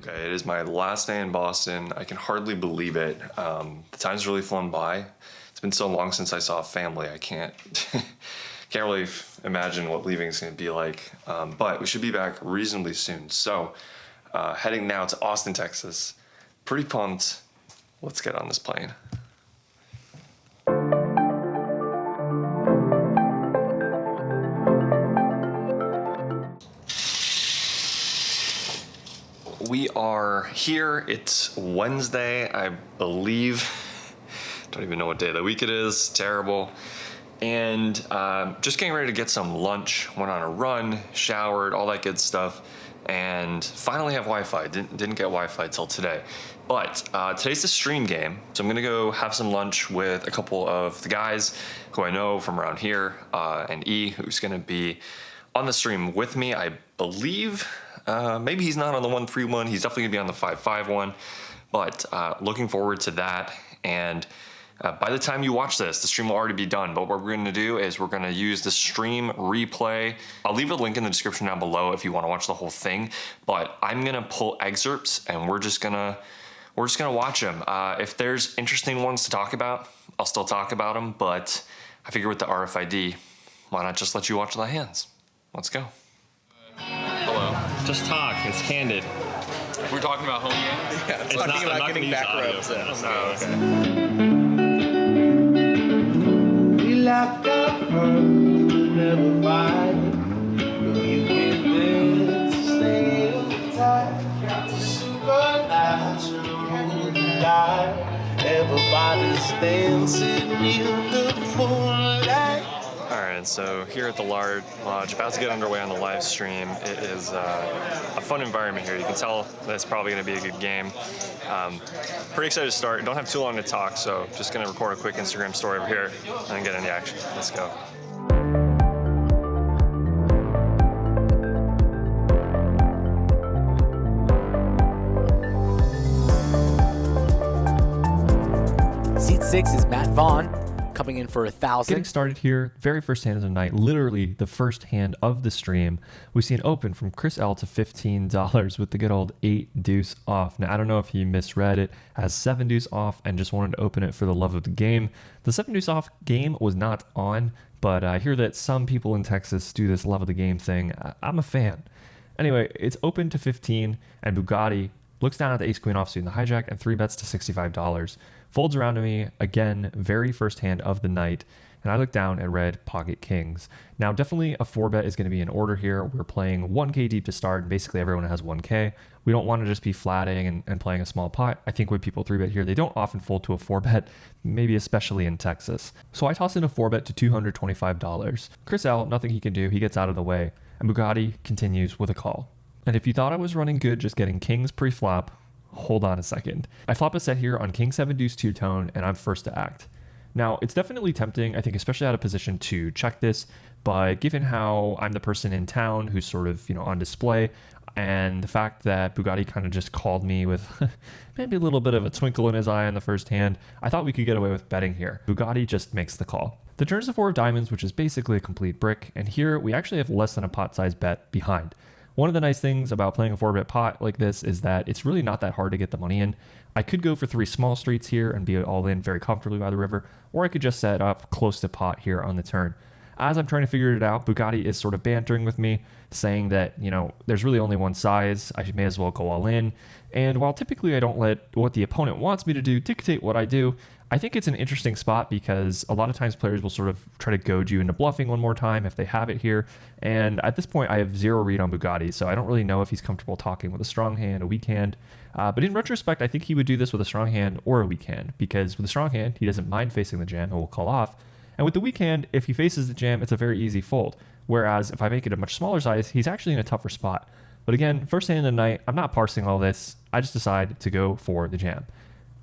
Okay, it is my last day in Boston. I can hardly believe it. The time's really flown by. It's been so long since I saw family. I can't can't really imagine what leaving is going to be like. But we should be back reasonably soon. So, heading now to Austin, Texas. Pretty pumped. Let's get on this plane. We are here. It's Wednesday, I believe. Don't even know what day of the week it is. Terrible. And just getting ready to get some lunch. Went on a run, showered, all that good stuff, and finally have Wi-Fi. Didn't get Wi-Fi till today. But today's the stream game, so I'm gonna go have some lunch with a couple of the guys who I know from around here, and E, who's gonna be on the stream with me, I believe. Maybe he's not on the 131. He's definitely gonna be on the 551. But looking forward to that. And by the time you watch this, the stream will already be done. But what we're gonna do is we're gonna use the stream replay. I'll leave a link in the description down below if you wanna watch the whole thing. But I'm gonna pull excerpts and we're just gonna watch them. If there's interesting ones to talk about, I'll still talk about them. But I figure with the RFID, why not just let you watch the hands? Let's go. Hello. Just talk. It's candid. We're talking about home games? Yeah, it's talking about getting back rubs. Okay. We locked up, never fight. You can dance, stay tight. Supernatural light. Everybody's dancing in the moonlight. Alright, so here at the Lodge, about to get underway on the live stream. It is a fun environment here. You can tell that it's probably going to be a good game. Pretty excited to start. Don't have too long to talk, so just going to record a quick Instagram story over here and then get into action. Let's go. Seat 6 is Matt Vaughan, coming in for 1,000. Getting started here, very first hand of the night, literally the first hand of the stream. We see an open from Chris L to $15 with the good old 8 deuce off. Now, I don't know if he misread it as 7 deuce off and just wanted to open it for the love of the game. The 7 deuce off game was not on, but I hear that some people in Texas do this love of the game thing. I'm a fan. Anyway, it's open to 15, and Bugatti looks down at the ace queen offsuit in the hijack and 3 bets to $65. Folds around to me, again, very first hand of the night, and I look down and read pocket kings. Now, definitely a 4-bet is going to be in order here. We're playing 1K deep to start, and basically everyone has 1K. We don't want to just be flatting and playing a small pot. I think when people 3-bet here, they don't often fold to a 4-bet, maybe especially in Texas. So I toss in a 4-bet to $225. Chris L, nothing he can do. He gets out of the way, and Bugatti continues with a call. And if you thought I was running good just getting kings pre-flop, hold on a second. I flop a set here on king 7 deuce 2-tone, and I'm first to act. Now, it's definitely tempting, I think, especially out of position to check this, but given how I'm the person in town who's sort of, on display, and the fact that Bugatti kind of just called me with maybe a little bit of a twinkle in his eye on the first hand, I thought we could get away with betting here. Bugatti just makes the call. The turn's the 4 of diamonds, which is basically a complete brick, and here we actually have less than a pot size bet behind. One of the nice things about playing a 4-bet pot like this is that it's really not that hard to get the money in. I could go for 3 small streets here and be all in very comfortably by the river, or I could just set up close to pot here on the turn. As I'm trying to figure it out, Bugatti is sort of bantering with me, saying that, there's really only one size, I may as well go all in. And while typically I don't let what the opponent wants me to do dictate what I do, I think it's an interesting spot because a lot of times players will sort of try to goad you into bluffing one more time if they have it here. And at this point, I have zero read on Bugatti, so I don't really know if he's comfortable talking with a strong hand, a weak hand. But in retrospect, I think he would do this with a strong hand or a weak hand, because with a strong hand, he doesn't mind facing the jam and will call off. And with the weak hand, if he faces the jam, it's a very easy fold. Whereas if I make it a much smaller size, he's actually in a tougher spot. But again, first hand of the night, I'm not parsing all this. I just decide to go for the jam.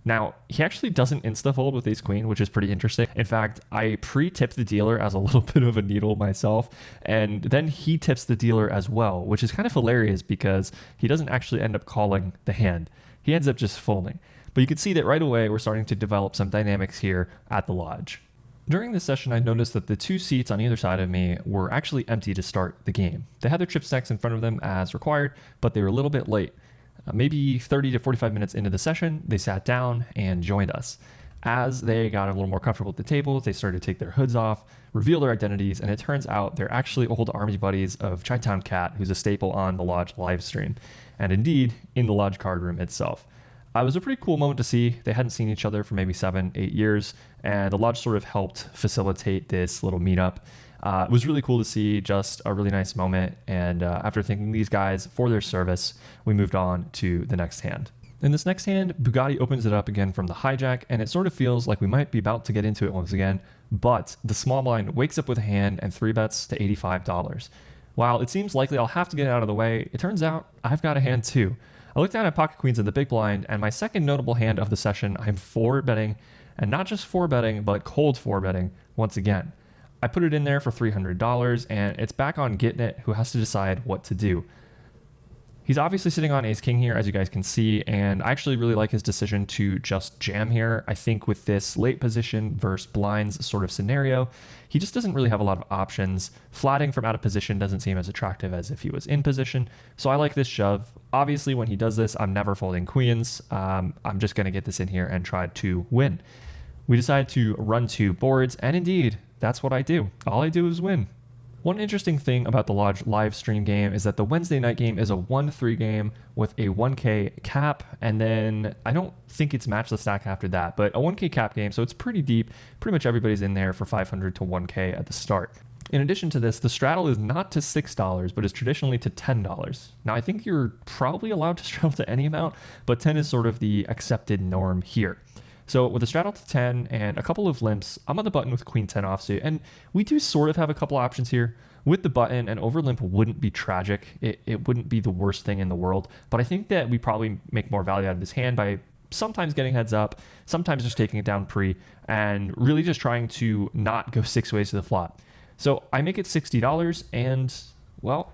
Now, he actually doesn't insta-fold with ace-queen, which is pretty interesting. In fact, I pre-tipped the dealer as a little bit of a needle myself, and then he tips the dealer as well, which is kind of hilarious because he doesn't actually end up calling the hand. He ends up just folding. But you can see that right away we're starting to develop some dynamics here at the lodge. During this session, I noticed that the 2 seats on either side of me were actually empty to start the game. They had their chip stacks in front of them as required, but they were a little bit late. maybe 30 to 45 minutes into the session, they sat down and joined us. As they got a little more comfortable at the table, they started to take their hoods off, reveal their identities, and it turns out they're actually old army buddies of Chi-Town Cat, who's a staple on the Lodge live stream, and indeed in the Lodge card room itself. It was a pretty cool moment to see. They hadn't seen each other for maybe 7-8 years, and the Lodge sort of helped facilitate this little meetup. It was really cool to see, just a really nice moment, and after thanking these guys for their service, we moved on to the next hand. In this next hand, Bugatti opens it up again from the hijack, and it sort of feels like we might be about to get into it once again, but the small blind wakes up with a hand and 3-bets to $85. While it seems likely I'll have to get out of the way, it turns out I've got a hand too. I look down at pocket queens in the big blind, and my second notable hand of the session, I'm 4-betting, and not just 4-betting, but cold 4-betting once again. I put it in there for $300, and it's back on Getting It, who has to decide what to do. He's obviously sitting on ace king here, as you guys can see, and I actually really like his decision to just jam here. I think with this late position versus blinds sort of scenario, he just doesn't really have a lot of options. Flatting from out of position doesn't seem as attractive as if he was in position, so I like this shove. Obviously, when he does this, I'm never folding queens. I'm just going to get this in here and try to win. We decide to run 2 boards, and indeed, that's what I do. All I do is win. One interesting thing about the Lodge live stream game is that the Wednesday night game is a 1-3 game with a 1K cap, and then I don't think it's match the stack after that, but a 1K cap game, so it's pretty deep. Pretty much everybody's in there for 500 to 1K at the start. In addition to this, the straddle is not to $6, but is traditionally to $10. Now, I think you're probably allowed to straddle to any amount, but 10 is sort of the accepted norm here. So with a straddle to 10 and a couple of limps, I'm on the button with queen 10 offsuit, and we do sort of have a couple options here. With the button, an over limp wouldn't be tragic. It wouldn't be the worst thing in the world, but I think that we probably make more value out of this hand by sometimes getting heads up, sometimes just taking it down pre, and really just trying to not go 6 ways to the flop. So I make it $60, and, well,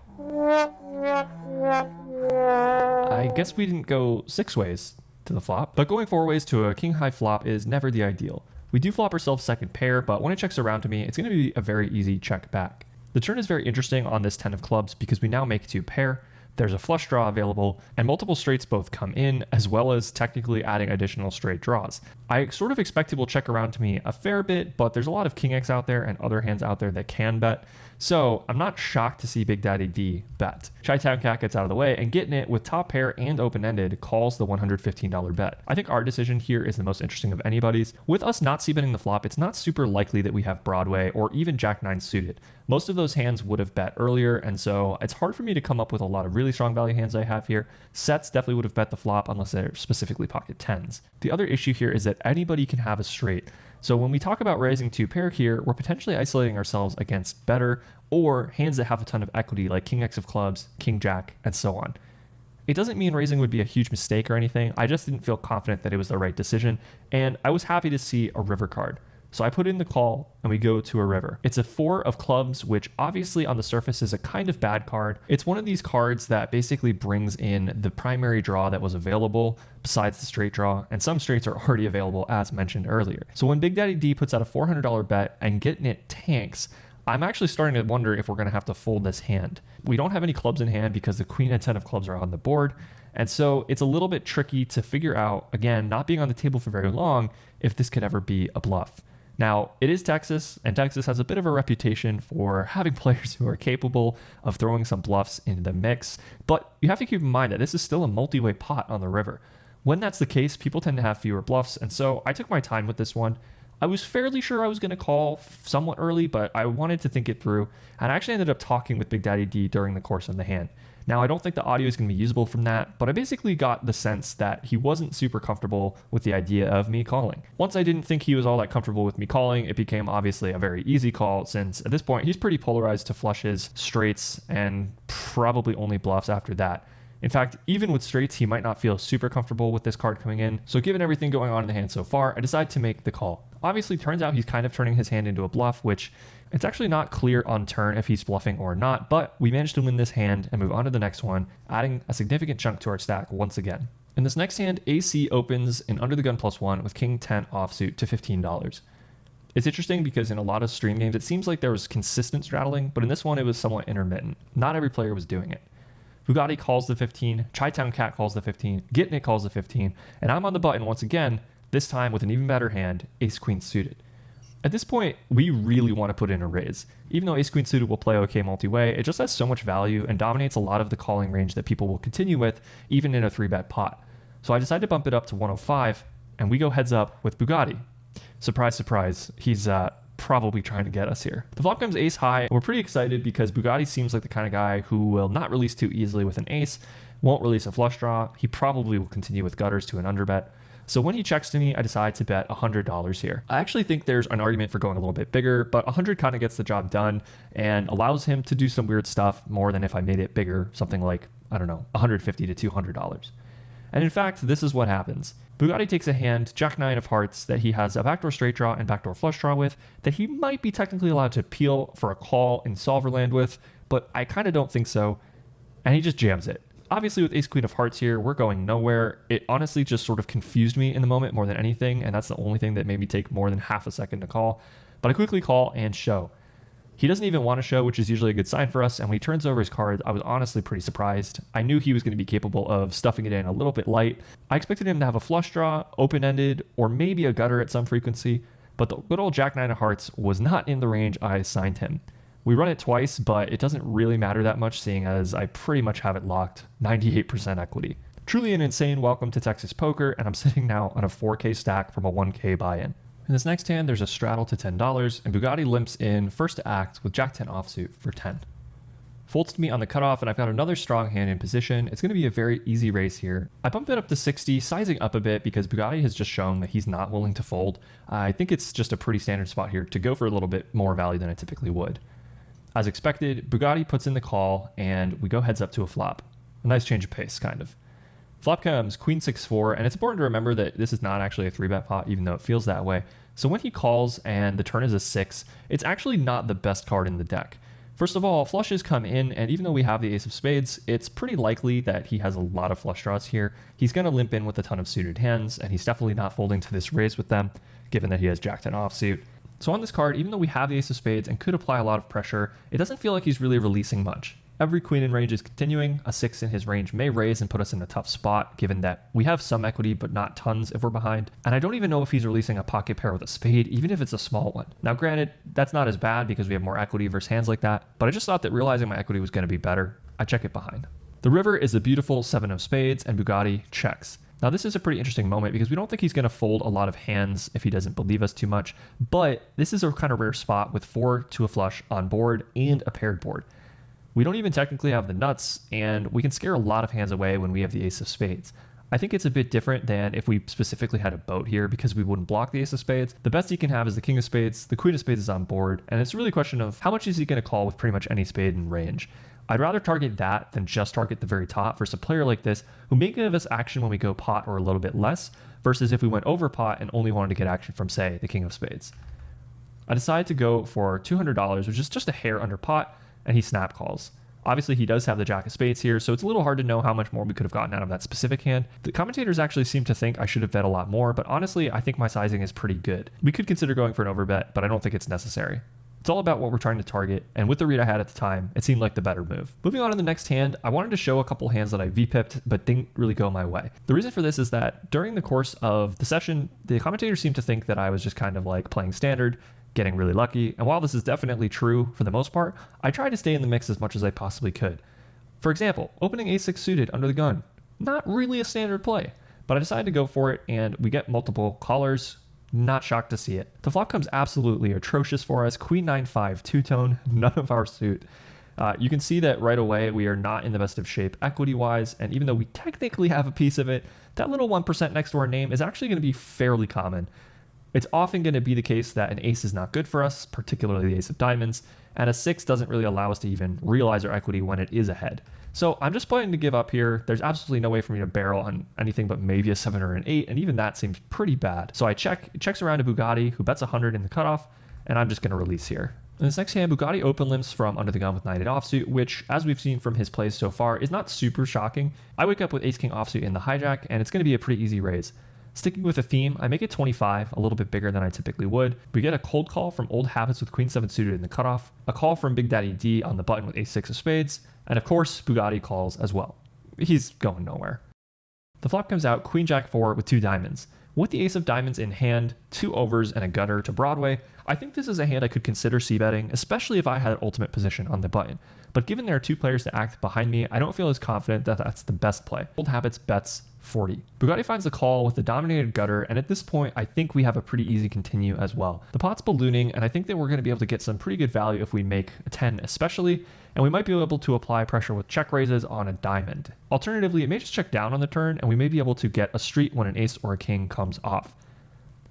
I guess we didn't go 6 ways to the flop, but going 4 ways to a king high flop is never the ideal. We do flop ourselves second pair, but when it checks around to me, it's going to be a very easy check back. The turn is very interesting on this 10 of clubs because we now make 2 pair, there's a flush draw available, and multiple straights both come in, as well as technically adding additional straight draws. I sort of expect it will check around to me a fair bit, but there's a lot of king X out there and other hands out there that can bet, so I'm not shocked to see Big Daddy D bet. Chi-Town Cat gets out of the way, and Getting It with top pair and open-ended calls the $115 bet. I think our decision here is the most interesting of anybody's. With us not c-betting the flop, it's not super likely that we have Broadway or even Jack-9 suited. Most of those hands would have bet earlier, and so it's hard for me to come up with a lot of really strong value hands I have here. Sets definitely would have bet the flop unless they're specifically pocket 10s. The other issue here is that anybody can have a straight. So when we talk about raising 2 pair here, we're potentially isolating ourselves against better or hands that have a ton of equity like king X of clubs, king jack, and so on. It doesn't mean raising would be a huge mistake or anything. I just didn't feel confident that it was the right decision, and I was happy to see a river card. So I put in the call and we go to a river. It's a 4 of clubs, which obviously on the surface is a kind of bad card. It's one of these cards that basically brings in the primary draw that was available besides the straight draw, and some straights are already available as mentioned earlier. So when Big Daddy D puts out a $400 bet and Getting It tanks, I'm actually starting to wonder if we're going to have to fold this hand. We don't have any clubs in hand because the queen and 10 of clubs are on the board. And so it's a little bit tricky to figure out, again, not being on the table for very long, if this could ever be a bluff. Now, it is Texas, and Texas has a bit of a reputation for having players who are capable of throwing some bluffs into the mix, but you have to keep in mind that this is still a multi-way pot on the river. When that's the case, people tend to have fewer bluffs, and so I took my time with this one. I was fairly sure I was going to call somewhat early, but I wanted to think it through, and I actually ended up talking with Big Daddy D during the course of the hand. Now, I don't think the audio is going to be usable from that, but I basically got the sense that he wasn't super comfortable with the idea of me calling. Once I didn't think he was all that comfortable with me calling, it became obviously a very easy call, since at this point he's pretty polarized to flushes, straights, and probably only bluffs after that. In fact, even with straights, he might not feel super comfortable with this card coming in. So given everything going on in the hand so far, I decide to make the call. Obviously, turns out he's kind of turning his hand into a bluff, which it's actually not clear on turn if he's bluffing or not, but we managed to win this hand and move on to the next one, adding a significant chunk to our stack once again. In this next hand, AC opens in under the gun +1 with king 10 offsuit to $15. It's interesting because in a lot of stream games, it seems like there was consistent straddling, but in this one, it was somewhat intermittent. Not every player was doing it. Bugatti calls the 15, Chi-Town Cat calls the 15, Getting It calls the 15, and I'm on the button once again, this time with an even better hand, ace-queen suited. At this point, we really want to put in a raise. Even though ace-queen suited will play okay multi-way, it just has so much value and dominates a lot of the calling range that people will continue with, even in a 3-bet pot. So I decided to bump it up to 105, and we go heads up with Bugatti. Surprise, surprise, he's probably trying to get us here. The flop comes ace high. We're pretty excited because Bugatti seems like the kind of guy who will not release too easily with an ace, won't release a flush draw. He probably will continue with gutters to an underbet. So when he checks to me, I decide to bet $100 here. I actually think there's an argument for going a little bit bigger, but 100 kind of gets the job done and allows him to do some weird stuff more than if I made it bigger, something like, I don't know, $150 to $200. And in fact, this is what happens. Bugatti takes a hand, Jack 9 of hearts, that he has a backdoor straight draw and backdoor flush draw with, that he might be technically allowed to peel for a call in solver land with, but I kind of don't think so. And he just jams it. Obviously with ace queen of hearts here, we're going nowhere. It honestly just sort of confused me in the moment more than anything, and that's the only thing that made me take more than half a second to call. But I quickly call and show. He doesn't even want to show, which is usually a good sign for us, and when he turns over his cards, I was honestly pretty surprised. I knew he was going to be capable of stuffing it in a little bit light. I expected him to have a flush draw, open-ended, or maybe a gutter at some frequency, but the good old Jack 9 of hearts was not in the range I assigned him. We run it twice, but it doesn't really matter that much, seeing as I pretty much have it locked, 98% equity. Truly an insane welcome to Texas poker, and I'm sitting now on a 4K stack from a 1K buy-in. In this next hand, there's a straddle to $10, and Bugatti limps in first to act with Jack 10 offsuit for 10. Folds to me on the cutoff, and I've got another strong hand in position. It's going to be a very easy race here. I bumped it up to 60, sizing up a bit because Bugatti has just shown that he's not willing to fold. I think it's just a pretty standard spot here to go for a little bit more value than I typically would. As expected, Bugatti puts in the call, and we go heads up to a flop. A nice change of pace, kind of. Flop comes queen 6-4, and it's important to remember that this is not actually a 3-bet pot, even though it feels that way. So when he calls and the turn is a 6, it's actually not the best card in the deck. First of all, flushes come in, and even though we have the ace of spades, it's pretty likely that he has a lot of flush draws here. He's going to limp in with a ton of suited hands, and he's definitely not folding to this raise with them, given that he has Jack 10 offsuit. So on this card, even though we have the ace of spades and could apply a lot of pressure, it doesn't feel like he's really releasing much. Every queen in range is continuing. A 6 in his range may raise and put us in a tough spot, given that we have some equity but not tons if we're behind. And I don't even know if he's releasing a pocket pair with a spade, even if it's a small one. Now granted, that's not as bad because we have more equity versus hands like that, but I just thought that realizing my equity was going to be better, I check it behind. The river is a beautiful 7 of spades, and Bugatti checks. Now this is a pretty interesting moment because we don't think he's going to fold a lot of hands if he doesn't believe us too much, but this is a kind of rare spot with 4 to a flush on board and a paired board. We don't even technically have the nuts, and we can scare a lot of hands away when we have the ace of spades. I think it's a bit different than if we specifically had a boat here because we wouldn't block the ace of spades. The best he can have is the king of spades, the queen of spades is on board, and it's really a question of how much is he going to call with pretty much any spade in range. I'd rather target that than just target the very top versus a player like this who may give us action when we go pot or a little bit less, versus if we went over pot and only wanted to get action from, say, the king of spades. I decided to go for $200, which is just a hair under pot, and he snap calls. Obviously, he does have the jack of spades here, so it's a little hard to know how much more we could have gotten out of that specific hand. The commentators actually seem to think I should have bet a lot more, but honestly, I think my sizing is pretty good. We could consider going for an overbet, but I don't think it's necessary. It's all about what we're trying to target, and with the read I had at the time, it seemed like the better move. Moving on to the next hand, I wanted to show a couple hands that I V-pipped, but didn't really go my way. The reason for this is that during the course of the session, the commentators seemed to think that I was just kind of like playing standard, getting really lucky, and while this is definitely true for the most part, I tried to stay in the mix as much as I possibly could. For example, opening ace-6 suited under the gun, not really a standard play, but I decided to go for it, and we get multiple callers. Not shocked to see it. The flop comes absolutely atrocious for us. Queen 9-5, two-tone, none of our suit. You can see that right away we are not in the best of shape equity-wise, and even though we technically have a piece of it, that little 1% next to our name is actually going to be fairly common. It's often going to be the case that an ace is not good for us, particularly the ace of diamonds, and a 6 doesn't really allow us to even realize our equity when it is ahead. So I'm just planning to give up here. There's absolutely no way for me to barrel on anything but maybe a 7 or an 8, and even that seems pretty bad. So I check, it checks around to Bugatti, who bets 100 in the cutoff, and I'm just going to release here. In this next hand, Bugatti open limps from under the gun with 9-8 offsuit, which, as we've seen from his plays so far, is not super shocking. I wake up with ace-king offsuit in the hijack, and it's going to be a pretty easy raise. Sticking with a theme, I make it 25, a little bit bigger than I typically would. We get a cold call from Old Habits with Queen 7 suited in the cutoff, a call from Big Daddy D on the button with Ace 6 of spades, and of course, Bugatti calls as well. He's going nowhere. The flop comes out Queen Jack 4 with 2 diamonds. With the ace of diamonds in hand, 2 overs and a gutter to Broadway, I think this is a hand I could consider c-betting, especially if I had ultimate position on the button. But given there are 2 players to act behind me, I don't feel as confident that that's the best play. Old Habits bets 40. Bugatti finds the call with the dominated gutter, and at this point, I think we have a pretty easy continue as well. The pot's ballooning, and I think that we're going to be able to get some pretty good value if we make a 10 especially, and we might be able to apply pressure with check raises on a diamond. Alternatively, it may just check down on the turn, and we may be able to get a street when an ace or a king comes off.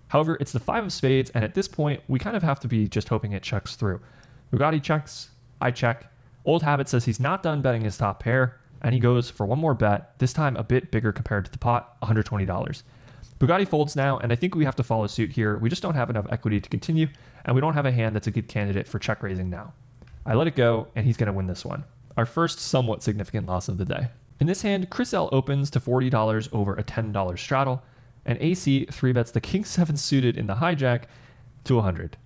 However, it's the 5 of spades, and at this point, we kind of have to be just hoping it checks through. Bugatti checks, I check. Old Habit says he's not done betting his top pair, and he goes for one more bet, this time a bit bigger compared to the pot, $120. Bugatti folds now, and I think we have to follow suit here. We just don't have enough equity to continue, and we don't have a hand that's a good candidate for check raising now. I let it go, and he's going to win this one. Our first somewhat significant loss of the day. In this hand, Chris L opens to $40 over a $10 straddle, and AC 3-bets the King 7 suited in the hijack to 100.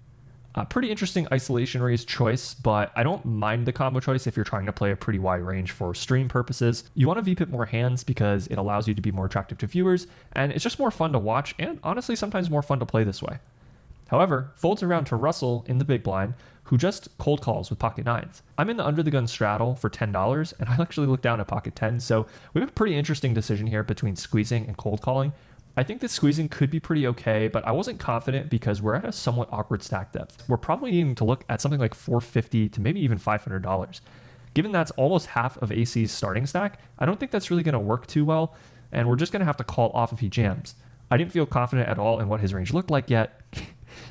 Pretty interesting isolation raise choice, but I don't mind the combo choice if you're trying to play a pretty wide range for stream purposes. You want to VPip more hands because it allows you to be more attractive to viewers, and it's just more fun to watch, and honestly sometimes more fun to play this way. However, folds around to Russell in the big blind, who just cold calls with pocket 9s. I'm in the under the gun straddle for $10, and I actually look down at pocket 10, so we have a pretty interesting decision here between squeezing and cold calling. I think that squeezing could be pretty okay, but I wasn't confident because we're at a somewhat awkward stack depth. We're probably needing to look at something like $450 to maybe even $500. Given that's almost half of AC's starting stack, I don't think that's really going to work too well, and we're just going to have to call off if he jams. I didn't feel confident at all in what his range looked like yet.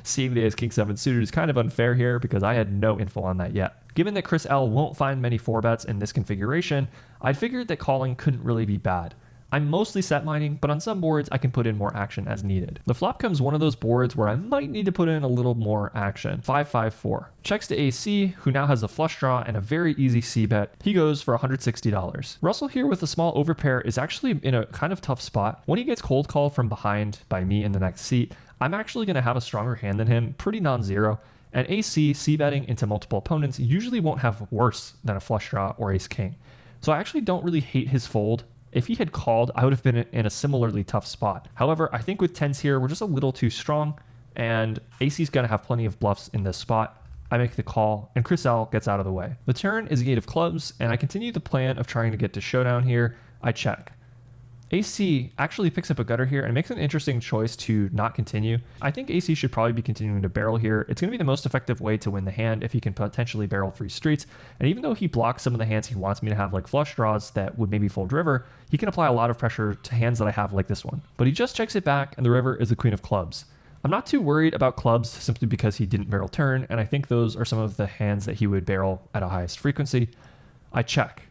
Seeing the ace king 7 suited is kind of unfair here because I had no info on that yet. Given that Chris L won't find many 4-bets in this configuration, I figured that calling couldn't really be bad. I'm mostly set mining, but on some boards I can put in more action as needed. The flop comes one of those boards where I might need to put in a little more action. 5-5-4. Checks to AC, who now has a flush draw and a very easy c-bet. He goes for $160. Russell here with a small overpair is actually in a kind of tough spot. When he gets cold called from behind by me in the next seat, I'm actually going to have a stronger hand than him, pretty non-zero. And AC c-betting into multiple opponents usually won't have worse than a flush draw or ace king. So I actually don't really hate his fold. If he had called, I would have been in a similarly tough spot. However, I think with 10s here, we're just a little too strong, and AC's going to have plenty of bluffs in this spot. I make the call, and Chris L gets out of the way. The turn is a 8 of clubs, and I continue the plan of trying to get to showdown here. I check. AC actually picks up a gutter here and makes an interesting choice to not continue. I think AC should probably be continuing to barrel here. It's going to be the most effective way to win the hand if he can potentially barrel 3 streets. And even though he blocks some of the hands he wants me to have, like flush draws that would maybe fold river, he can apply a lot of pressure to hands that I have like this one. But he just checks it back, and the river is the queen of clubs. I'm not too worried about clubs simply because he didn't barrel turn, and I think those are some of the hands that he would barrel at a highest frequency. I check.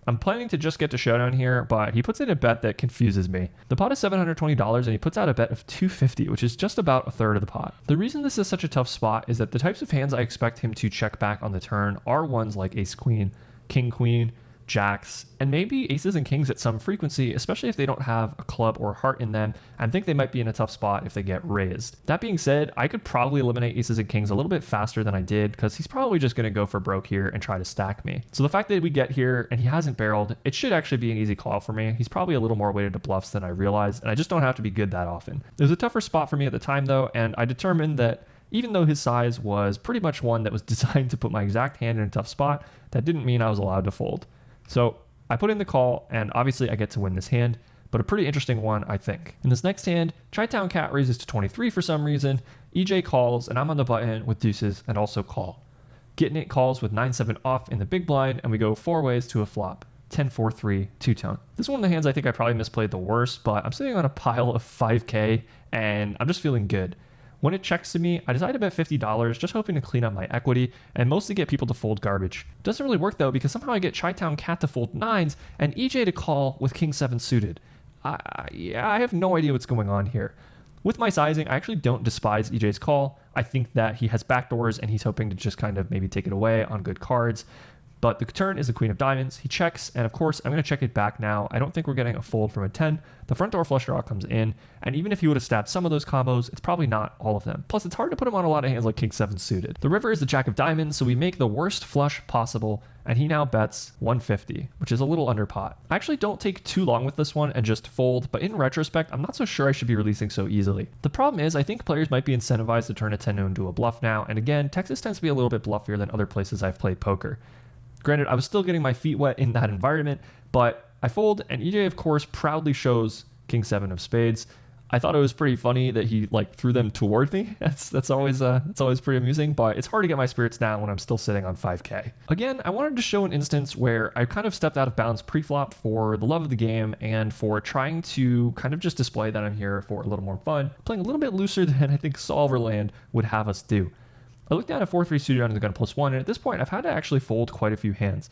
I'm planning to just get to showdown here, but he puts in a bet that confuses me. The pot is $720 and he puts out a bet of $250, which is just about a third of the pot. The reason this is such a tough spot is that the types of hands I expect him to check back on the turn are ones like ace queen, king queen, jacks, and maybe aces and kings at some frequency, especially if they don't have a club or a heart in them, and think they might be in a tough spot if they get raised. That being said, I could probably eliminate aces and kings a little bit faster than I did because he's probably just going to go for broke here and try to stack me. So the fact that we get here and he hasn't barreled, it should actually be an easy call for me. He's probably a little more weighted to bluffs than I realized, and I just don't have to be good that often. It was a tougher spot for me at the time though, and I determined that even though his size was pretty much one that was designed to put my exact hand in a tough spot, that didn't mean I was allowed to fold. So I put in the call, and obviously I get to win this hand, but a pretty interesting one, I think. In this next hand, Chi-Town Cat raises to 23 for some reason, EJ calls, and I'm on the button with deuces and also call. Getting it calls with 9-7 off in the big blind, and we go 4 ways to a flop. 10-4-3, two-tone. This is one of the hands I think I probably misplayed the worst, but I'm sitting on a pile of 5K, and I'm just feeling good. When it checks to me, I decide to bet $50, just hoping to clean up my equity and mostly get people to fold garbage. Doesn't really work though, because somehow I get Chi-Town Cat to fold 9s and EJ to call with King 7 suited. I have no idea what's going on here. With my sizing, I actually don't despise EJ's call. I think that he has backdoors and he's hoping to just kind of maybe take it away on good cards. But the turn is the queen of diamonds. He checks, and of course, I'm going to check it back now. I don't think we're getting a fold from a 10. The front door flush draw comes in, and even if he would have stabbed some of those combos, it's probably not all of them. Plus, it's hard to put him on a lot of hands like king 7 suited. The river is the jack of diamonds, so we make the worst flush possible, and he now bets 150, which is a little under pot. I actually don't take too long with this one and just fold, but in retrospect, I'm not so sure I should be releasing so easily. The problem is, I think players might be incentivized to turn a 10 into a bluff now, and again, Texas tends to be a little bit bluffier than other places I've played poker. Granted, I was still getting my feet wet in that environment, but I fold, and EJ, of course, proudly shows king 7 of spades. I thought it was pretty funny that he threw them toward me. That's always pretty amusing, but it's hard to get my spirits down when I'm still sitting on 5K. Again, I wanted to show an instance where I kind of stepped out of bounds pre-flop for the love of the game and for trying to kind of just display that I'm here for a little more fun, playing a little bit looser than I think Solverland would have us do. I looked down at 4-3 suited under the gun +1, and at this point, I've had to actually fold quite a few hands.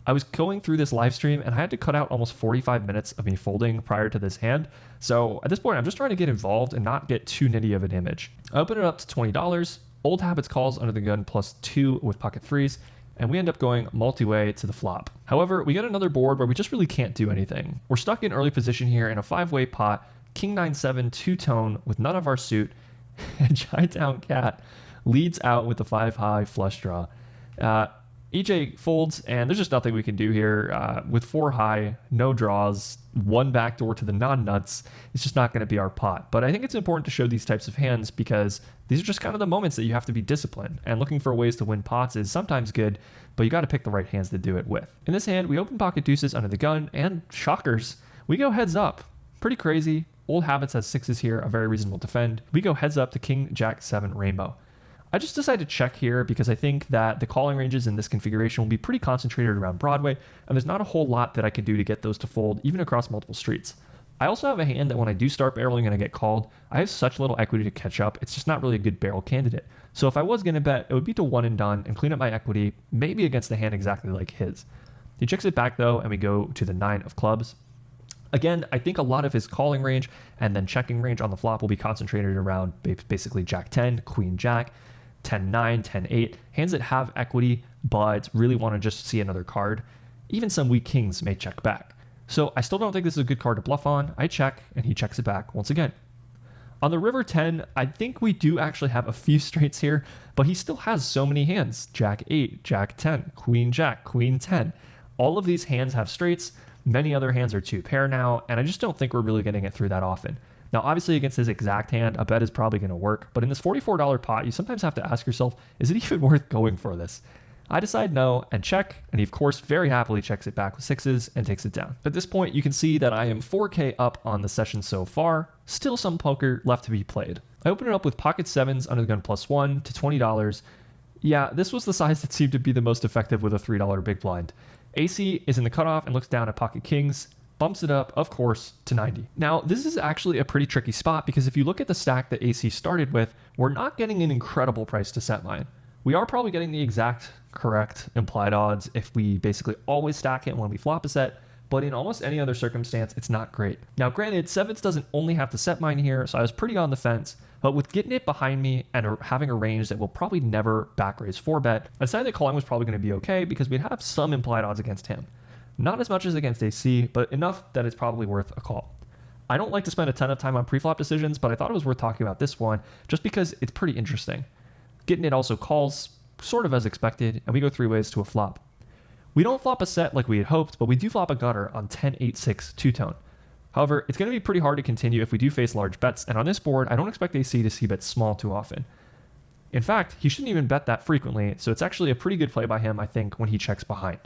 I was going through this live stream, and I had to cut out almost 45 minutes of me folding prior to this hand. So at this point, I'm just trying to get involved and not get too nitty of an image. I open it up to $20. Old Habits calls under the gun +2 with pocket threes, and we end up going multi-way to the flop. However, we get another board where we just really can't do anything. We're stuck in early position here in a 5-way pot, king 9-7 two-tone with none of our suit, and Giant Down Cat leads out with the 5-high flush draw. EJ folds, and there's just nothing we can do here. With 4 high, no draws, 1 backdoor to the non-nuts, it's just not going to be our pot. But I think it's important to show these types of hands because these are just kind of the moments that you have to be disciplined. And looking for ways to win pots is sometimes good, but you got to pick the right hands to do it with. In this hand, we open pocket deuces under the gun, and shockers, we go heads up. Pretty crazy. Old Habits has 6s here, a very reasonable defend. We go heads up to king jack 7 rainbow. I just decided to check here because I think that the calling ranges in this configuration will be pretty concentrated around Broadway, and there's not a whole lot that I can do to get those to fold, even across multiple streets. I also have a hand that when I do start barreling and I get called, I have such little equity to catch up, it's just not really a good barrel candidate. So if I was going to bet, it would be to one and done and clean up my equity, maybe against a hand exactly like his. He checks it back though, and we go to the 9 of clubs. Again, I think a lot of his calling range and then checking range on the flop will be concentrated around basically jack 10, queen jack, 10-9, 10-8, hands that have equity but really want to just see another card. Even some weak kings may check back. So I still don't think this is a good card to bluff on. I check, and he checks it back once again. On the river 10, I think we do actually have a few straights here, but he still has so many hands. Jack 8, Jack 10, Queen Jack, Queen 10. All of these hands have straights. Many other hands are 2-pair now, and I just don't think we're really getting it through that often. Now, obviously, against his exact hand, a bet is probably going to work, but in this $44 pot, you sometimes have to ask yourself, is it even worth going for this? I decide no and check, and he, of course, very happily checks it back with 6s and takes it down. At this point, you can see that I am 4K up on the session so far, still some poker left to be played. I open it up with pocket 7s under the gun +1 to $20. Yeah, this was the size that seemed to be the most effective with a $3 big blind. AC is in the cutoff and looks down at pocket kings, bumps it up, of course, to 90. Now, this is actually a pretty tricky spot because if you look at the stack that AC started with, we're not getting an incredible price to set mine. We are probably getting the exact correct implied odds if we basically always stack it when we flop a set, but in almost any other circumstance, it's not great. Now, granted, 7s doesn't only have to set mine here, so I was pretty on the fence, but with getting it behind me and having a range that will probably never back raise 4-bet, I decided that calling was probably going to be okay because we'd have some implied odds against him. Not as much as against AC, but enough that it's probably worth a call. I don't like to spend a ton of time on pre-flop decisions, but I thought it was worth talking about this one just because it's pretty interesting. Getting it also calls, sort of as expected, and we go 3 ways to a flop. We don't flop a set like we had hoped, but we do flop a gutter on 10-8-6 two-tone. However, it's going to be pretty hard to continue if we do face large bets, and on this board, I don't expect AC to see bets small too often. In fact, he shouldn't even bet that frequently, so it's actually a pretty good play by him, I think, when he checks behind.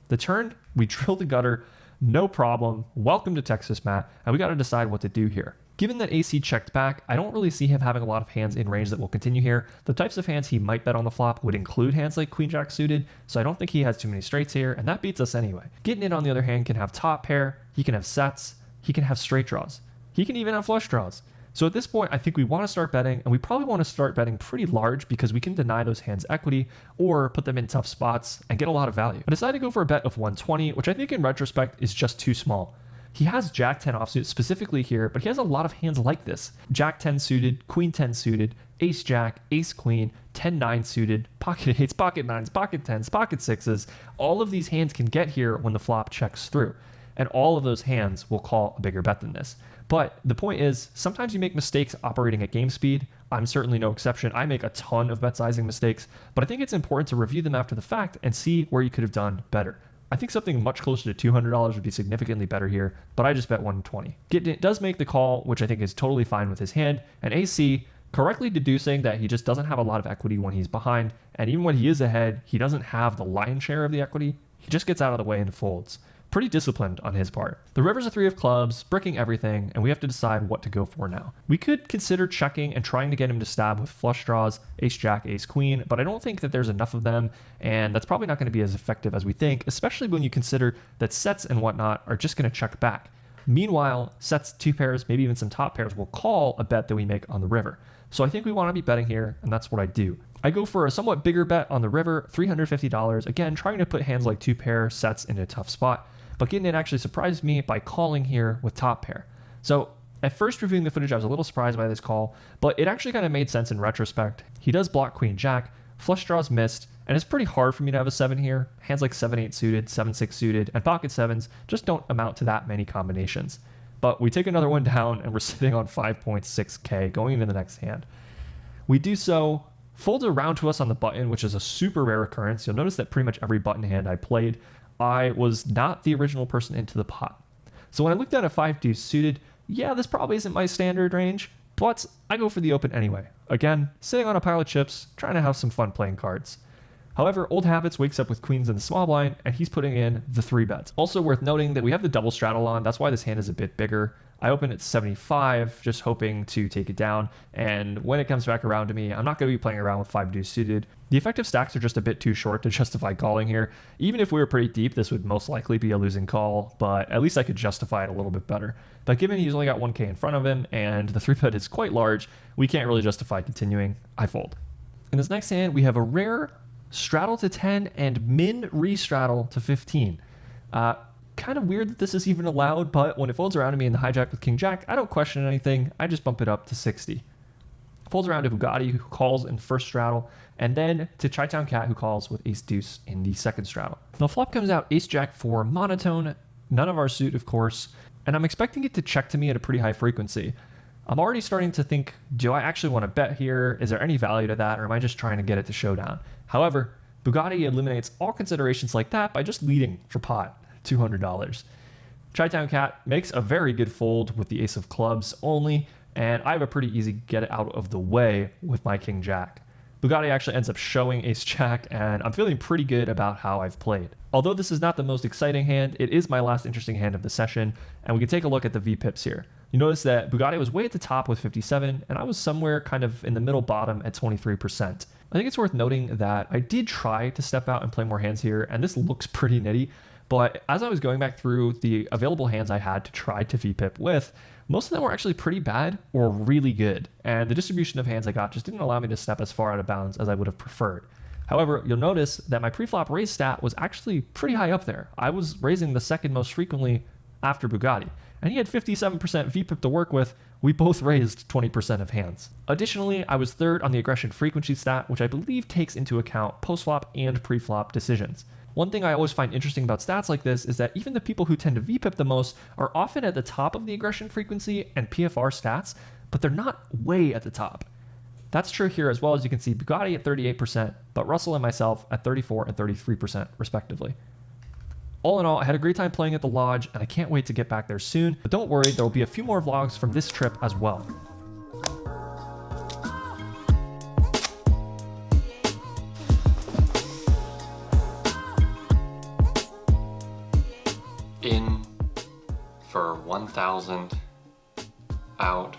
The turn, we drill the gutter, no problem, welcome to Texas, Matt, and we got to decide what to do here. Given that AC checked back, I don't really see him having a lot of hands in range that will continue here. The types of hands he might bet on the flop would include hands like Queen Jack suited, so I don't think he has too many straights here, and that beats us anyway. Getting it, on the other hand, can have top pair, he can have sets, he can have straight draws. He can even have flush draws. So at this point, I think we want to start betting, and we probably want to start betting pretty large because we can deny those hands equity or put them in tough spots and get a lot of value. I decided to go for a bet of 120, which I think in retrospect is just too small. He has Jack 10 offsuit specifically here, but he has a lot of hands like this. Jack 10 suited, Queen 10 suited, Ace Jack, Ace Queen, 10-9 suited, pocket 8s, pocket 9s, pocket 10s, pocket 6s. All of these hands can get here when the flop checks through. And all of those hands will call a bigger bet than this. But the point is, sometimes you make mistakes operating at game speed. I'm certainly no exception. I make a ton of bet sizing mistakes, but I think it's important to review them after the fact and see where you could have done better. I think something much closer to $200 would be significantly better here, but I just bet 120. Gittin does make the call, which I think is totally fine with his hand, and AC correctly deducing that he just doesn't have a lot of equity when he's behind, and even when he is ahead, he doesn't have the lion's share of the equity. He just gets out of the way and folds. Pretty disciplined on his part. The river's a 3 of clubs, bricking everything, and we have to decide what to go for now. We could consider checking and trying to get him to stab with flush draws, ace jack, ace queen, but I don't think that there's enough of them, and that's probably not going to be as effective as we think, especially when you consider that sets and whatnot are just going to check back. Meanwhile, sets, 2 pairs, maybe even some top pairs will call a bet that we make on the river. So I think we want to be betting here, and that's what I do. I go for a somewhat bigger bet on the river, $350, again, trying to put hands like 2 pair sets in a tough spot. But Gittin actually surprised me by calling here with top pair. So at first reviewing the footage, I was a little surprised by this call, but it actually kind of made sense in retrospect. He does block queen jack, flush draws missed, and it's pretty hard for me to have a 7 here. Hands like 7-8 suited, 7-6 suited, and pocket 7s just don't amount to that many combinations. But we take another one down, and we're sitting on 5.6k going into the next hand. We do so, folds around to us on the button, which is a super rare occurrence. You'll notice that pretty much every button hand I played, I was not the original person into the pot. So when I looked at a 5 deuce suited, yeah, this probably isn't my standard range, but I go for the open anyway. Again, sitting on a pile of chips, trying to have some fun playing cards. However, Old Habits wakes up with queens in the small blind, and he's putting in the 3 bets. Also worth noting that we have the double straddle on, that's why this hand is a bit bigger. I open at 75, just hoping to take it down, and when it comes back around to me, I'm not going to be playing around with 5 deuce suited. The effective stacks are just a bit too short to justify calling here. Even if we were pretty deep, this would most likely be a losing call, but at least I could justify it a little bit better. But given he's only got 1k in front of him, and the 3 bet is quite large, we can't really justify continuing. I fold. In this next hand, we have a rare straddle to 10 and min re-straddle to 15. Kind of weird that this is even allowed, but when it folds around to me in the hijack with king jack, I don't question anything. I just bump it up to 60. Folds around to Bugatti, who calls in first straddle, and then to Chi-Town Cat, who calls with ace deuce in the second straddle. The flop comes out ace jack for monotone, none of our suit, of course, and I'm expecting it to check to me at a pretty high frequency. I'm already starting to think, do I actually want to bet here? Is there any value to that, or am I just trying to get it to showdown? However, Bugatti eliminates all considerations like that by just leading for pot, $200. Chi-Town Cat makes a very good fold with the ace of clubs only, and I have a pretty easy get it out of the way with my king jack. Bugatti actually ends up showing ace jack, and I'm feeling pretty good about how I've played. Although this is not the most exciting hand, it is my last interesting hand of the session, and we can take a look at the V-pips here. You notice that Bugatti was way at the top with 57, and I was somewhere kind of in the middle bottom at 23%. I think it's worth noting that I did try to step out and play more hands here, and this looks pretty nitty, but as I was going back through the available hands I had to try to V-pip with, most of them were actually pretty bad or really good, and the distribution of hands I got just didn't allow me to step as far out of bounds as I would have preferred. However, you'll notice that my pre-flop raise stat was actually pretty high up there. I was raising the second most frequently after Bugatti, and he had 57% V-pip to work with. We both raised 20% of hands. Additionally, I was third on the aggression frequency stat, which I believe takes into account post-flop and pre-flop decisions. One thing I always find interesting about stats like this is that even the people who tend to V-pip the most are often at the top of the aggression frequency and PFR stats, but they're not way at the top. That's true here as well. As you can see, Bugatti at 38%, but Russell and myself at 34 and 33% respectively. All in all, I had a great time playing at the lodge, and I can't wait to get back there soon. But don't worry, there will be a few more vlogs from this trip as well. In for 1,000, out